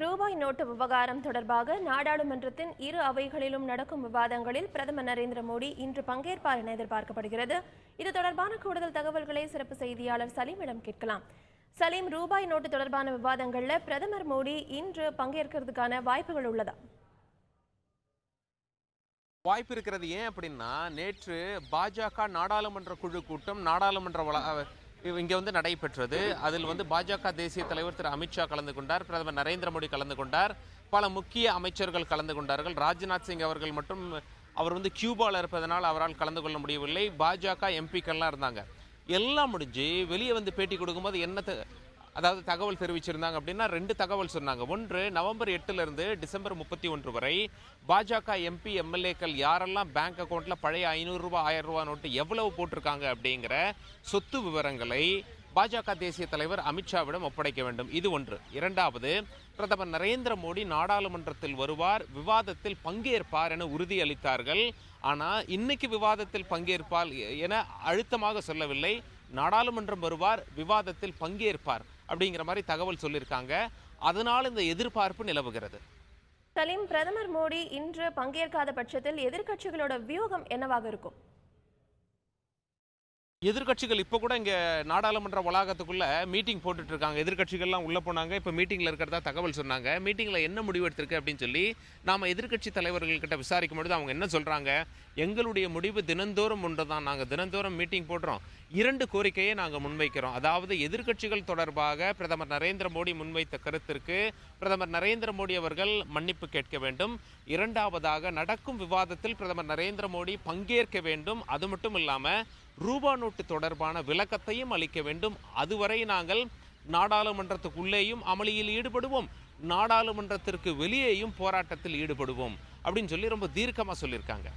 ரூபாய் நோட்டு விவகாரம் தொடர்பாக நாடாளுமன்றத்தின் இரு அவைகளிலும் நடக்கும் விவாதங்களில் பிரதமர் நரேந்திர மோடி இன்று பங்கேற்பார் என எதிர்பார்க்கப்படுகிறது. இது தொடர்பான கூடுதல் தகவல்களை சிறப்பு செய்தியாளர் சலீமிடம் கேட்கலாம். சலீம், ரூபாய் நோட்டு தொடர்பான விவாதங்களில் பிரதமர் மோடி இன்று பங்கேற்கிறதுக்கான வாய்ப்புகள் உள்ளதா? வாய்ப்பு இருக்கிறது. ஏன் அப்படின்னா, நேற்று பாஜக நாடாளுமன்ற குழு கூட்டம் இங்கே நடைபெற்றது. அதில் பாஜக தேசிய தலைவர் திரு அமித்ஷா கலந்து கொண்டார், பிரதமர் நரேந்திர மோடி கலந்து கொண்டார், பல முக்கிய அமைச்சர்கள் கலந்து கொண்டார்கள். ராஜ்நாத் சிங் அவர்கள் மட்டும் அவர் கியூபாவில் இருப்பதனால் அவரால் கலந்து கொள்ள முடியவில்லை. பாஜக எம்பிக்கள்லாம் இருந்தாங்க. எல்லாம் முடிஞ்சு வெளியே பேட்டி கொடுக்கும்போது என்ன தகவல் தெரிவிச்சிருந்தாங்க அப்படின்னா, ரெண்டு தகவல் சொன்னாங்க. ஒன்று, நவம்பர் 8 டிசம்பர் 31 வரை பாஜக எம்பி எம்எல்ஏக்கள் யாரெல்லாம் பேங்க் அக்கௌண்ட்ல பழைய 500 ரூபாய் 1000 ரூபாய் நோட்டு எவ்வளவு போட்டிருக்காங்க அப்படிங்கிற சொத்து விவரங்களை பாஜக தேசிய தலைவர் அமித்ஷாவிடம் ஒப்படைக்க வேண்டும். இது ஒன்று. இரண்டாவது, பிரதமர் நரேந்திர மோடி நாடாளுமன்றத்தில் வருவார், விவாதத்தில் பங்கேற்பார் என உறுதியளித்தார்கள். ஆனால் இன்னைக்கு விவாதத்தில் பங்கேற்பார் என அழுத்தமாக சொல்லவில்லை. நாடாளுமன்றம் வருவார், விவாதத்தில் பங்கேற்பார் அப்படிங்கிற மாதிரி தகவல் சொல்லியிருக்காங்க. அதனால் இந்த எதிர்பார்ப்பு நிலவுகிறது. சலீம், பிரதமர் மோடி இன்று பங்கேற்காத பட்சத்தில் எதிர்க்கட்சிகளோட வியூகம் என்னவாக இருக்கும்? எதிர்கட்சிகள் இப்போ கூட இங்கே நாடாளுமன்ற வளாகத்துக்குள்ள மீட்டிங் போட்டுட்டு இருக்காங்க. எதிர்கட்சிகள்லாம் உள்ள போனாங்க, இப்போ மீட்டிங்ல இருக்கிறதா தகவல் சொன்னாங்க. மீட்டிங்ல என்ன முடிவு எடுத்திருக்கு அப்படின்னு சொல்லி நாம எதிர்கட்சி தலைவர்கள்கிட்ட விசாரிக்கும் பொழுது அவங்க என்ன சொல்றாங்க, எங்களுடைய முடிவு தினந்தோறும் ஒன்றுதான், நாங்கள் தினந்தோறும் மீட்டிங் போடுறோம், 2 கோரிக்கையை நாங்கள் முன்வைக்கிறோம். அதாவது எதிர்கட்சிகள் தொடர்பாக பிரதமர் நரேந்திர மோடி முன்வைத்த கருத்திற்கு பிரதமர் நரேந்திர மோடி அவர்கள் மன்னிப்பு கேட்க வேண்டும். இரண்டாவதாக, நடக்கும் விவாதத்தில் பிரதமர் நரேந்திர மோடி பங்கேற்க வேண்டும். அது மட்டும் இல்லாம ரூபா நோட்டு தொடர்பான விளக்கத்தையும் அளிக்க வேண்டும். அதுவரை நாங்கள் நாடாளுமன்றத்துக்குள்ளேயும் அமளியில் ஈடுபடுவோம், நாடாளுமன்றத்திற்கு வெளியேயும் போராட்டத்தில் ஈடுபடுவோம் அப்படின்னு சொல்லி ரொம்ப தீர்க்கமாக சொல்லியிருக்காங்க.